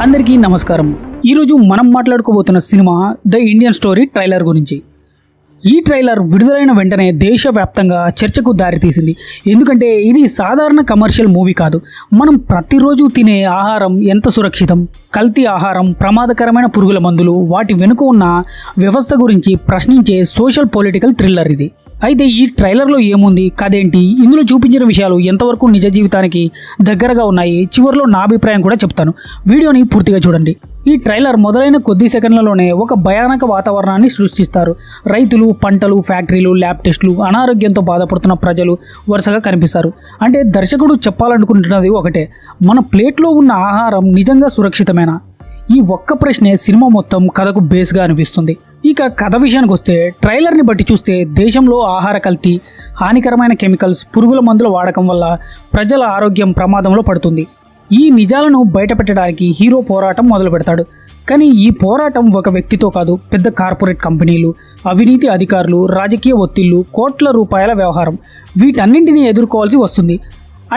అందరికీ నమస్కారం. ఈరోజు మనం మాట్లాడుకోబోతున్న సినిమా ద ఇండియన్ స్టోరీ ట్రైలర్ గురించి. ఈ ట్రైలర్ విడుదలైన వెంటనే దేశవ్యాప్తంగా చర్చకు దారితీసింది. ఎందుకంటే ఇది సాధారణ కమర్షియల్ మూవీ కాదు. మనం ప్రతిరోజు తినే ఆహారం ఎంత సురక్షితం, కల్తీ ఆహారం, ప్రమాదకరమైన పురుగుల మందులు, వాటి వెనుక ఉన్న వ్యవస్థ గురించి ప్రశ్నించే సోషల్ పొలిటికల్ థ్రిల్లర్ ఇది. అయితే ఈ ట్రైలర్లో ఏముంది, కథేంటి, ఇందులో చూపించిన విషయాలు ఎంతవరకు నిజ జీవితానికి దగ్గరగా ఉన్నాయి, చివరిలో నా అభిప్రాయం కూడా చెప్తాను. వీడియోని పూర్తిగా చూడండి. ఈ ట్రైలర్ మొదలైన కొద్ది సెకండ్లలోనే ఒక భయానక వాతావరణాన్ని సృష్టిస్తారు. రైతులు, పంటలు, ఫ్యాక్టరీలు, ల్యాబ్ టెస్టులు, అనారోగ్యంతో బాధపడుతున్న ప్రజలు వరుసగా కనిపిస్తారు. అంటే దర్శకుడు చెప్పాలనుకుంటున్నది ఒకటే, మన ప్లేట్లో ఉన్న ఆహారం నిజంగా సురక్షితమేనా? ఈ ఒక్క ప్రశ్నే సినిమా మొత్తం కథకు బేస్గా అనిపిస్తుంది. ఇక కథ విషయానికి వస్తే ట్రైలర్ని బట్టి చూస్తే దేశంలో ఆహార కల్తీ, హానికరమైన కెమికల్స్, పురుగుల మందుల వాడకం వల్ల ప్రజల ఆరోగ్యం ప్రమాదంలో పడుతుంది. ఈ నిజాలను బయటపెట్టడానికి హీరో పోరాటం మొదలు పెడతాడు. కానీ ఈ పోరాటం ఒక వ్యక్తితో కాదు, పెద్ద కార్పొరేట్ కంపెనీలు, అవినీతి అధికారులు, రాజకీయ ఒత్తిళ్లు, కోట్ల రూపాయల వ్యవహారం, వీటన్నింటినీ ఎదుర్కోవాల్సి వస్తుంది.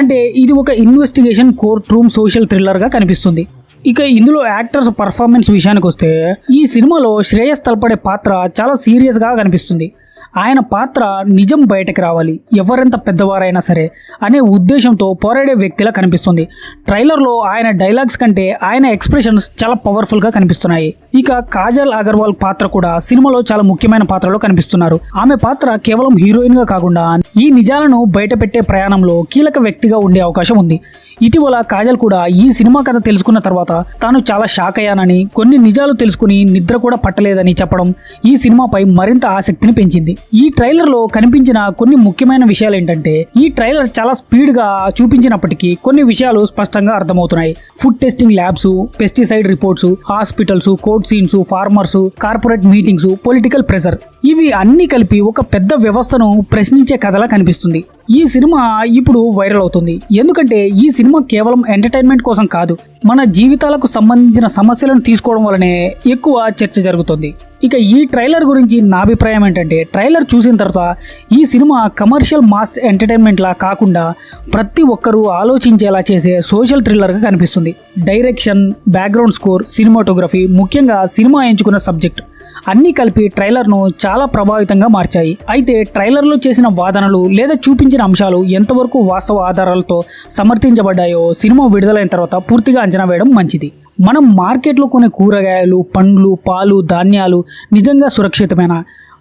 అంటే ఇది ఒక ఇన్వెస్టిగేషన్ కోర్ట్ రూమ్ సోషల్ థ్రిల్లర్గా కనిపిస్తుంది. ఇక ఇందులో యాక్టర్స్ పర్ఫార్మెన్స్ విషయానికి వస్తే ఈ సినిమాలో శ్రేయస్ తలపడే పాత్ర చాలా సీరియస్గా కనిపిస్తుంది. ఆయన పాత్ర నిజం బయటకు రావాలి, ఎవరెంత పెద్దవారైనా సరే అనే ఉద్దేశంతో పోరాడే వ్యక్తిలా కనిపిస్తుంది. ట్రైలర్లో ఆయన డైలాగ్స్ కంటే ఆయన ఎక్స్ప్రెషన్స్ చాలా పవర్ఫుల్గా కనిపిస్తున్నాయి. ఇక కాజల్ అగర్వాల్ పాత్ర కూడా సినిమాలో చాలా ముఖ్యమైన పాత్రలో కనిపిస్తున్నారు. ఆమె పాత్ర కేవలం హీరోయిన్గా కాకుండా ఈ నిజాలను బయటపెట్టే ప్రయాణంలో కీలక వ్యక్తిగా ఉండే అవకాశం ఉంది. ఇటీవల కాజల్ కూడా ఈ సినిమా కథ తెలుసుకున్న తర్వాత తాను చాలా షాక్ అయ్యానని, కొన్ని నిజాలు తెలుసుకుని నిద్ర కూడా పట్టలేదని చెప్పడం ఈ సినిమాపై మరింత ఆసక్తిని పెంచింది. ఈ ట్రైలర్లో కనిపించిన కొన్ని ముఖ్యమైన విషయాలు ఏంటంటే, ఈ ట్రైలర్ చాలా స్పీడ్గా చూపించినప్పటికీ కొన్ని విషయాలు స్పష్టంగా అర్థమవుతున్నాయి. Food testing labs, pesticide reports, hospitals, court scenes, farmers, corporate meetings, political pressure, ఇవి అన్ని కలిపి ఒక పెద్ద వ్యవస్థను ప్రశ్నించే కథలా కనిపిస్తుంది. ఈ సినిమా ఇప్పుడు వైరల్ అవుతుంది ఎందుకంటే ఈ సినిమా కేవలం ఎంటర్టైన్మెంట్ కోసం కాదు, మన జీవితాలకు సంబంధించిన సమస్యలను తీసుకోవడం వల్లనే ఎక్కువ చర్చ జరుగుతుంది. ఇక ఈ ట్రైలర్ గురించి నా అభిప్రాయం ఏంటంటే, ట్రైలర్ చూసిన తర్వాత ఈ సినిమా కమర్షియల్ మాస్ ఎంటర్టైన్మెంట్లా కాకుండా ప్రతి ఒక్కరూ ఆలోచించేలా చేసే సోషల్ థ్రిల్లర్గా కనిపిస్తుంది. డైరెక్షన్, బ్యాక్గ్రౌండ్ స్కోర్, సినిమాటోగ్రఫీ, ముఖ్యంగా సినిమా ఎంచుకున్న సబ్జెక్ట్ అన్నీ కలిపి ట్రైలర్ను చాలా ప్రభావితంగా మార్చాయి. అయితే ట్రైలర్లో చేసిన వాదనలు లేదా చూపించిన అంశాలు ఎంతవరకు వాస్తవ ఆధారాలతో సమర్థించబడ్డాయో సినిమా విడుదలైన తర్వాత పూర్తిగా అంచనా వేయడం మంచిది. మనం మార్కెట్లో కొనే కూరగాయలు, పండ్లు, పాలు, ధాన్యాలు నిజంగా సురక్షితమేనా?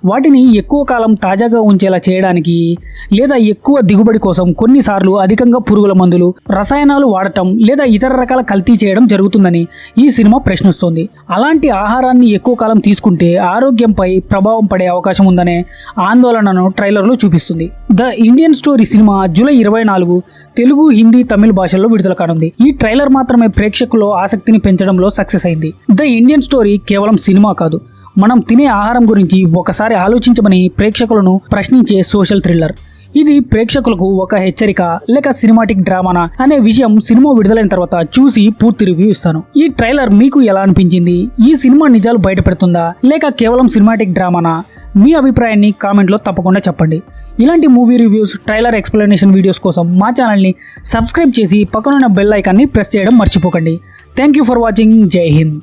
వాటిని ఎక్కువ కాలం తాజాగా ఉంచేలా చేయడానికి లేదా ఎక్కువ దిగుబడి కోసం కొన్నిసార్లు అధికంగా పురుగుల మందులు, రసాయనాలు వాడటం లేదా ఇతర రకాల కల్తీ చేయడం జరుగుతుందని ఈ సినిమా ప్రశ్నిస్తోంది. అలాంటి ఆహారాన్ని ఎక్కువ కాలం తీసుకుంటే ఆరోగ్యంపై ప్రభావం పడే అవకాశం ఉందనే ఆందోళనను ట్రైలర్లో చూపిస్తుంది. ద ఇండియన్ స్టోరీ సినిమా జూలై 24 తెలుగు, హిందీ, తమిళ భాషల్లో విడుదల కానుంది. ఈ ట్రైలర్ మాత్రమే ప్రేక్షకుల్లో ఆసక్తిని పెంచడంలో సక్సెస్ అయింది. ద ఇండియన్ స్టోరీ కేవలం సినిమా కాదు, మనం తినే ఆహారం గురించి ఒకసారి ఆలోచించమని ప్రేక్షకులను ప్రశ్నించే సోషల్ థ్రిల్లర్. ఇది ప్రేక్షకులకు ఒక హెచ్చరిక లేక సినిమాటిక్ డ్రామానా అనే విషయం సినిమా విడుదలైన తర్వాత చూసి పూర్తి రివ్యూ ఇస్తాను. ఈ ట్రైలర్ మీకు ఎలా అనిపించింది? ఈ సినిమా నిజాలు బయటపెడుతుందా లేక కేవలం సినిమాటిక్ డ్రామానా? మీ అభిప్రాయాన్ని కామెంట్లో తప్పకుండా చెప్పండి. ఇలాంటి movie reviews, trailer explanation videos కోసం మా ఛానల్ని సబ్స్క్రైబ్ చేసి పక్కనున్న బెల్ ఐకాన్ని ప్రెస్ చేయడం మర్చిపోకండి. Thank you for watching. జై హింద్.